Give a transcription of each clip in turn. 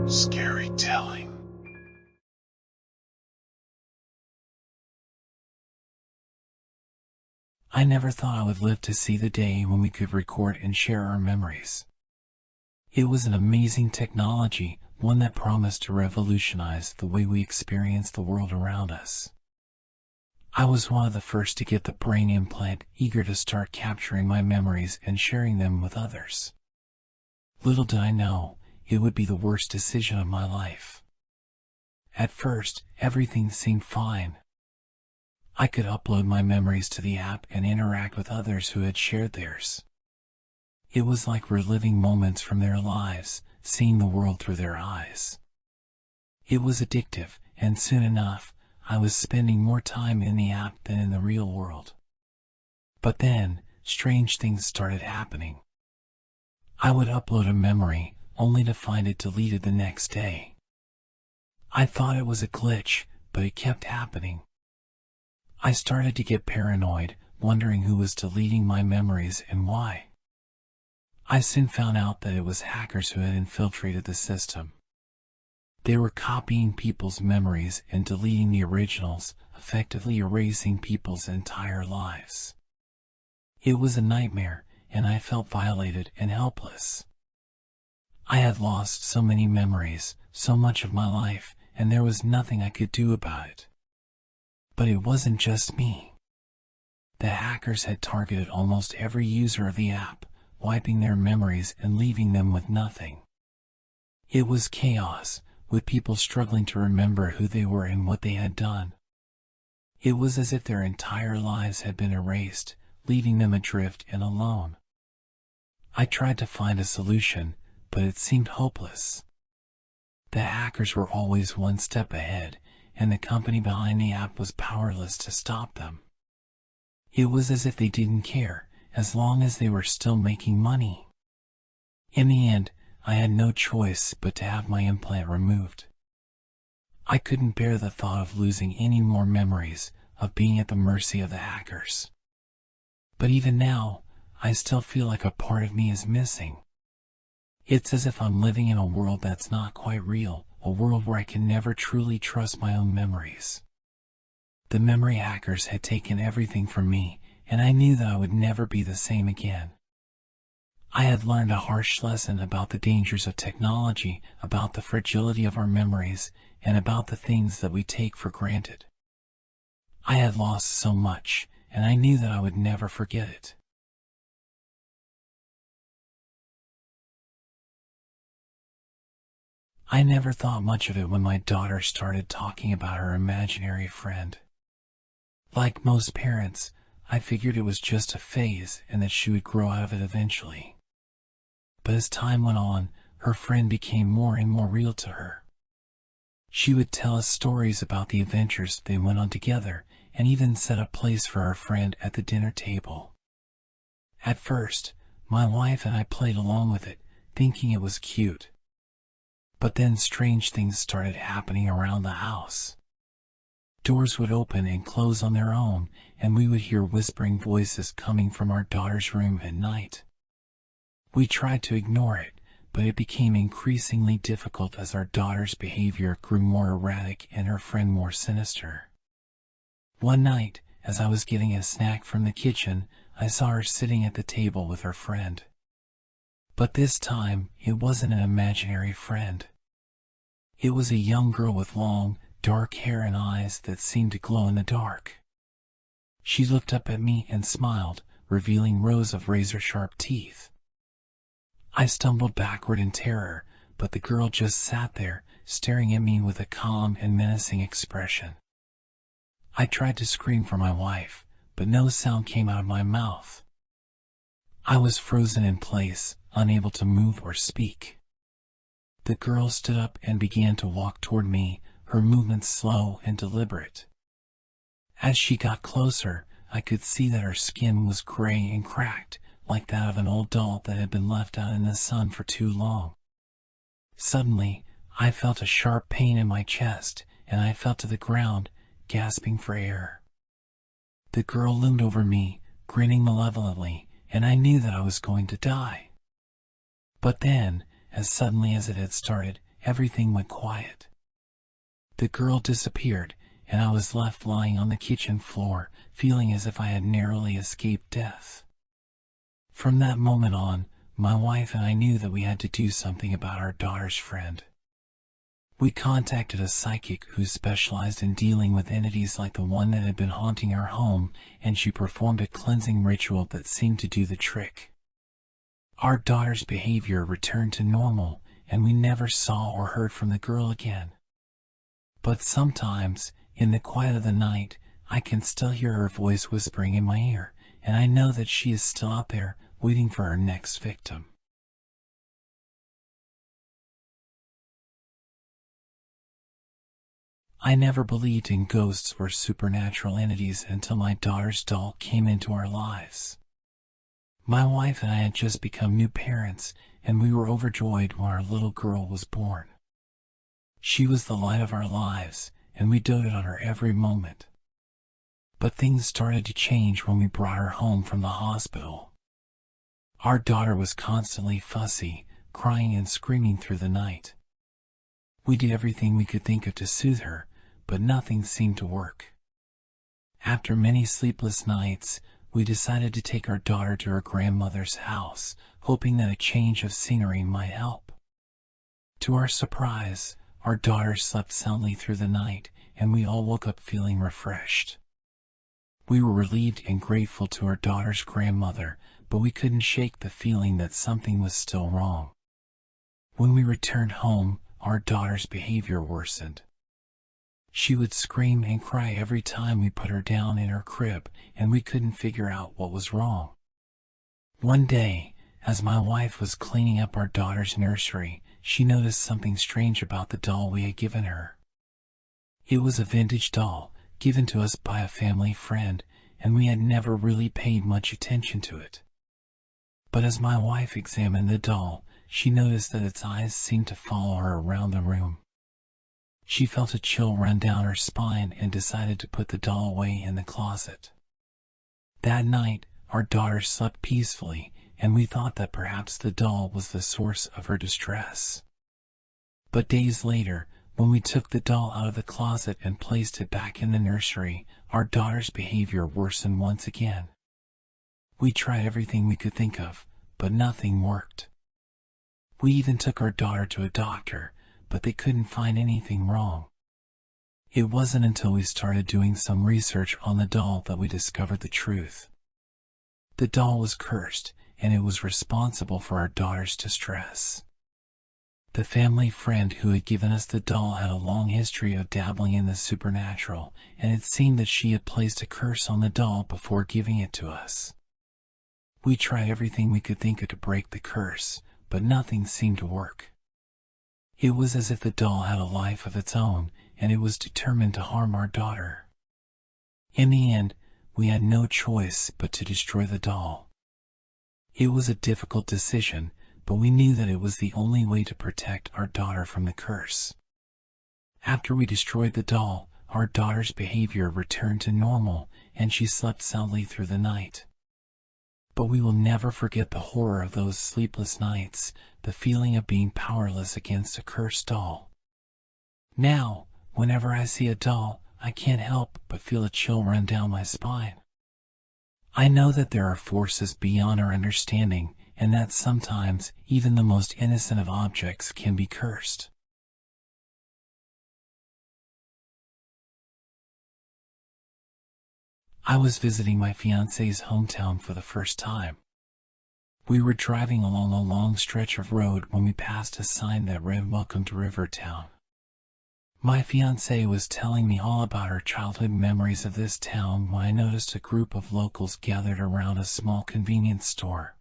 Scary telling. I never thought I would live to see the day when we could record and share our memories. It was an amazing technology, one that promised to revolutionize the way we experience the world around us. I was one of the first to get the brain implant, eager to start capturing my memories and sharing them with others. Little did I know, it would be the worst decision of my life. At first, everything seemed fine. I could upload my memories to the app and interact with others who had shared theirs. It was like reliving moments from their lives, seeing the world through their eyes. It was addictive, and soon enough, I was spending more time in the app than in the real world. But then, strange things started happening. I would upload a memory, only to find it deleted the next day. I thought it was a glitch, but it kept happening. I started to get paranoid, wondering who was deleting my memories and why. I soon found out that it was hackers who had infiltrated the system. They were copying people's memories and deleting the originals, effectively erasing people's entire lives. It was a nightmare, and I felt violated and helpless. I had lost so many memories, so much of my life, and there was nothing I could do about it. But it wasn't just me. The hackers had targeted almost every user of the app, wiping their memories and leaving them with nothing. It was chaos, with people struggling to remember who they were and what they had done. It was as if their entire lives had been erased, leaving them adrift and alone. I tried to find a solution, but it seemed hopeless. The hackers were always one step ahead, and the company behind the app was powerless to stop them. It was as if they didn't care, as long as they were still making money. In the end, I had no choice but to have my implant removed. I couldn't bear the thought of losing any more memories, of being at the mercy of the hackers. But even now, I still feel like a part of me is missing. It's as if I'm living in a world that's not quite real, a world where I can never truly trust my own memories. The memory hackers had taken everything from me, and I knew that I would never be the same again. I had learned a harsh lesson about the dangers of technology, about the fragility of our memories, and about the things that we take for granted. I had lost so much, and I knew that I would never forget it. I never thought much of it when my daughter started talking about her imaginary friend. Like most parents, I figured it was just a phase and that she would grow out of it eventually. But as time went on, her friend became more and more real to her. She would tell us stories about the adventures they went on together, and even set a place for her friend at the dinner table. At first, my wife and I played along with it, thinking it was cute. But then strange things started happening around the house. Doors would open and close on their own, and we would hear whispering voices coming from our daughter's room at night. We tried to ignore it, but it became increasingly difficult as our daughter's behavior grew more erratic and her friend more sinister. One night, as I was getting a snack from the kitchen, I saw her sitting at the table with her friend. But this time, it wasn't an imaginary friend. It was a young girl with long, dark hair and eyes that seemed to glow in the dark. She looked up at me and smiled, revealing rows of razor-sharp teeth. I stumbled backward in terror, but the girl just sat there, staring at me with a calm and menacing expression. I tried to scream for my wife, but no sound came out of my mouth. I was frozen in place, unable to move or speak. The girl stood up and began to walk toward me, her movements slow and deliberate. As she got closer, I could see that her skin was gray and cracked, like that of an old doll that had been left out in the sun for too long. Suddenly, I felt a sharp pain in my chest, and I fell to the ground, gasping for air. The girl loomed over me, grinning malevolently, and I knew that I was going to die. But then, as suddenly as it had started, everything went quiet. The girl disappeared, and I was left lying on the kitchen floor, feeling as if I had narrowly escaped death. From that moment on, my wife and I knew that we had to do something about our daughter's friend. We contacted a psychic who specialized in dealing with entities like the one that had been haunting our home, and she performed a cleansing ritual that seemed to do the trick. Our daughter's behavior returned to normal, and we never saw or heard from the girl again. But sometimes, in the quiet of the night, I can still hear her voice whispering in my ear, and I know that she is still out there, waiting for her next victim. I never believed in ghosts or supernatural entities until my daughter's doll came into our lives. My wife and I had just become new parents, and we were overjoyed when our little girl was born. She was the light of our lives, and we doted on her every moment. But things started to change when we brought her home from the hospital. Our daughter was constantly fussy, crying and screaming through the night. We did everything we could think of to soothe her, but nothing seemed to work. After many sleepless nights, we decided to take our daughter to her grandmother's house, hoping that a change of scenery might help. To our surprise, our daughter slept soundly through the night, and we all woke up feeling refreshed. We were relieved and grateful to our daughter's grandmother, but we couldn't shake the feeling that something was still wrong. When we returned home, our daughter's behavior worsened. She would scream and cry every time we put her down in her crib, and we couldn't figure out what was wrong. One day, as my wife was cleaning up our daughter's nursery, she noticed something strange about the doll we had given her. It was a vintage doll, given to us by a family friend, and we had never really paid much attention to it. But as my wife examined the doll, she noticed that its eyes seemed to follow her around the room. She felt a chill run down her spine and decided to put the doll away in the closet. That night, our daughter slept peacefully, and we thought that perhaps the doll was the source of her distress. But days later, when we took the doll out of the closet and placed it back in the nursery, our daughter's behavior worsened once again. We tried everything we could think of, but nothing worked. We even took our daughter to a doctor, but they couldn't find anything wrong. It wasn't until we started doing some research on the doll that we discovered the truth. The doll was cursed, and it was responsible for our daughter's distress. The family friend who had given us the doll had a long history of dabbling in the supernatural, and it seemed that she had placed a curse on the doll before giving it to us. We tried everything we could think of to break the curse, but nothing seemed to work. It was as if the doll had a life of its own, and it was determined to harm our daughter. In the end, we had no choice but to destroy the doll. It was a difficult decision, but we knew that it was the only way to protect our daughter from the curse. After we destroyed the doll, our daughter's behavior returned to normal, and she slept soundly through the night. But we will never forget the horror of those sleepless nights, the feeling of being powerless against a cursed doll. Now, whenever I see a doll, I can't help but feel a chill run down my spine. I know that there are forces beyond our understanding, and that sometimes even the most innocent of objects can be cursed. I was visiting my fiancé's hometown for the first time. We were driving along a long stretch of road when we passed a sign that read "Welcome to Rivertown." My fiancée was telling me all about her childhood memories of this town when I noticed a group of locals gathered around a small convenience store.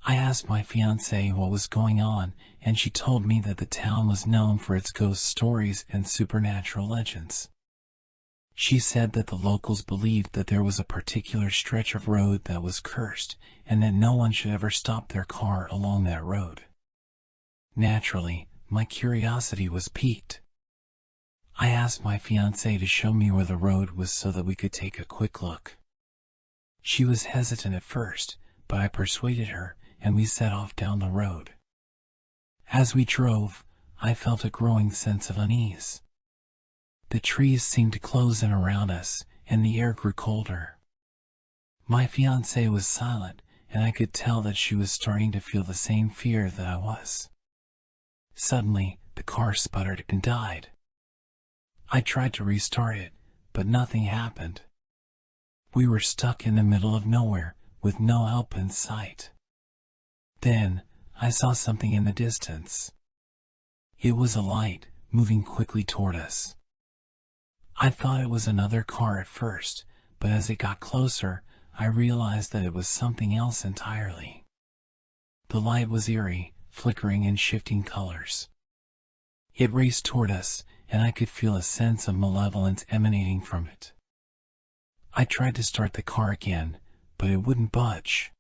I asked my fiancée what was going on, and she told me that the town was known for its ghost stories and supernatural legends. She said that the locals believed that there was a particular stretch of road that was cursed, and that no one should ever stop their car along that road. Naturally, my curiosity was piqued. I asked my fiancée to show me where the road was so that we could take a quick look. She was hesitant at first, but I persuaded her, and we set off down the road. As we drove, I felt a growing sense of unease. The trees seemed to close in around us, and the air grew colder. My fiancée was silent, and I could tell that she was starting to feel the same fear that I was. Suddenly, the car sputtered and died. I tried to restart it, but nothing happened. We were stuck in the middle of nowhere, with no help in sight. Then, I saw something in the distance. It was a light, moving quickly toward us. I thought it was another car at first, but as it got closer, I realized that it was something else entirely. The light was eerie, flickering and shifting colors. It raced toward us, and I could feel a sense of malevolence emanating from it. I tried to start the car again, but it wouldn't budge.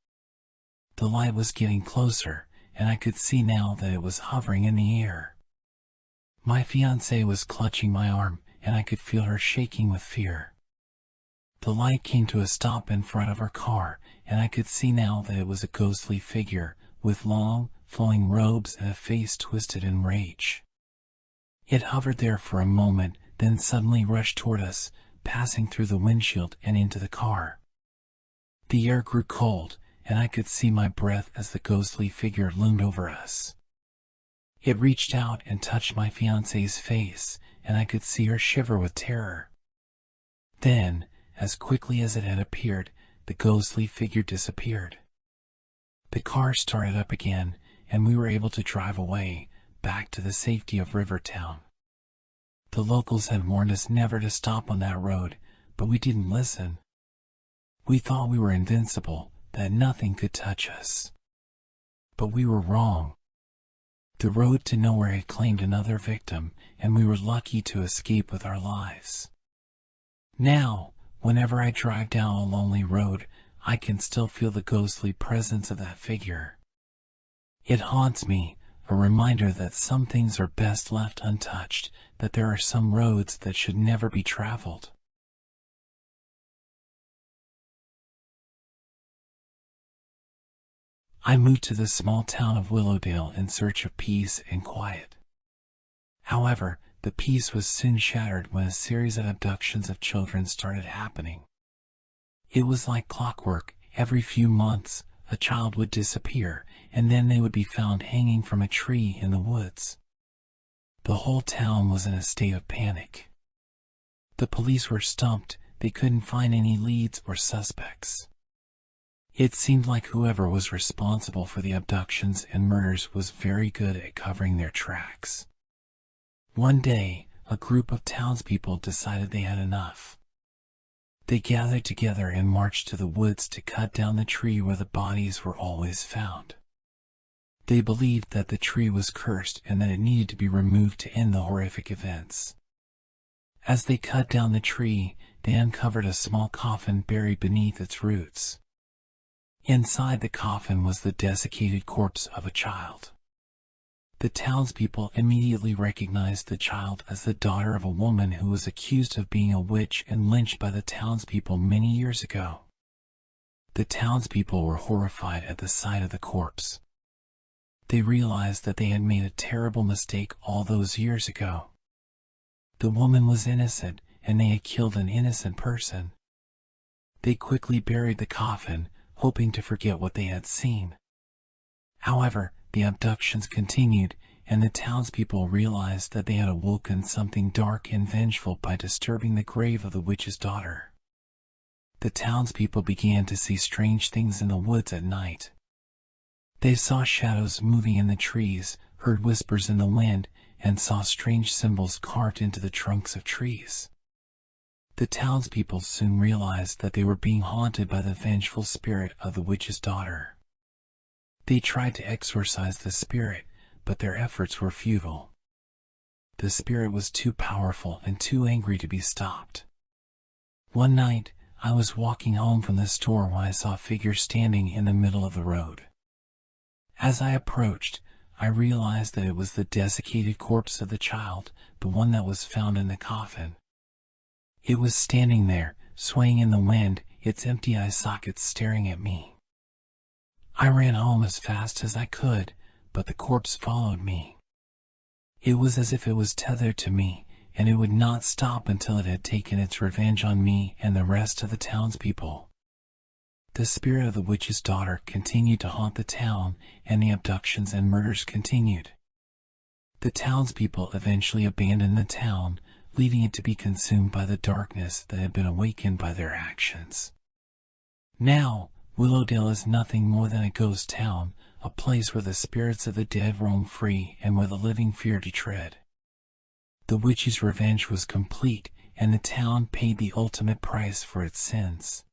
The light was getting closer, and I could see now that it was hovering in the air. My fiancée was clutching my arm, and I could feel her shaking with fear. The light came to a stop in front of our car, and I could see now that it was a ghostly figure, with long, flowing robes and a face twisted in rage. It hovered there for a moment, then suddenly rushed toward us, passing through the windshield and into the car. The air grew cold, and I could see my breath as the ghostly figure loomed over us. It reached out and touched my fiancée's face, and I could see her shiver with terror. Then, as quickly as it had appeared, the ghostly figure disappeared. The car started up again, and we were able to drive away, back to the safety of Rivertown. The locals had warned us never to stop on that road, but we didn't listen. We thought we were invincible, that nothing could touch us. But we were wrong. The road to nowhere had claimed another victim, and we were lucky to escape with our lives. Now, whenever I drive down a lonely road, I can still feel the ghostly presence of that figure. It haunts me, a reminder that some things are best left untouched, that there are some roads that should never be traveled. I moved to the small town of Willowdale in search of peace and quiet. However, the peace was soon shattered when a series of abductions of children started happening. It was like clockwork. Every few months, a child would disappear, and then they would be found hanging from a tree in the woods. The whole town was in a state of panic. The police were stumped. They couldn't find any leads or suspects. It seemed like whoever was responsible for the abductions and murders was very good at covering their tracks. One day, a group of townspeople decided they had enough. They gathered together and marched to the woods to cut down the tree where the bodies were always found. They believed that the tree was cursed and that it needed to be removed to end the horrific events. As they cut down the tree, they uncovered a small coffin buried beneath its roots. Inside the coffin was the desiccated corpse of a child. The townspeople immediately recognized the child as the daughter of a woman who was accused of being a witch and lynched by the townspeople many years ago. The townspeople were horrified at the sight of the corpse. They realized that they had made a terrible mistake all those years ago. The woman was innocent, and they had killed an innocent person. They quickly buried the coffin, hoping to forget what they had seen. However, the abductions continued, and the townspeople realized that they had awoken something dark and vengeful by disturbing the grave of the witch's daughter. The townspeople began to see strange things in the woods at night. They saw shadows moving in the trees, heard whispers in the wind, and saw strange symbols carved into the trunks of trees. The townspeople soon realized that they were being haunted by the vengeful spirit of the witch's daughter. They tried to exorcise the spirit, but their efforts were futile. The spirit was too powerful and too angry to be stopped. One night, I was walking home from the store when I saw a figure standing in the middle of the road. As I approached, I realized that it was the desiccated corpse of the child, the one that was found in the coffin. It was standing there, swaying in the wind, its empty eye sockets staring at me. I ran home as fast as I could, but the corpse followed me. It was as if it was tethered to me, and it would not stop until it had taken its revenge on me and the rest of the townspeople. The spirit of the witch's daughter continued to haunt the town, and the abductions and murders continued. The townspeople eventually abandoned the town, leaving it to be consumed by the darkness that had been awakened by their actions. Now, Willowdale is nothing more than a ghost town, a place where the spirits of the dead roam free and where the living fear to tread. The witch's revenge was complete, and the town paid the ultimate price for its sins.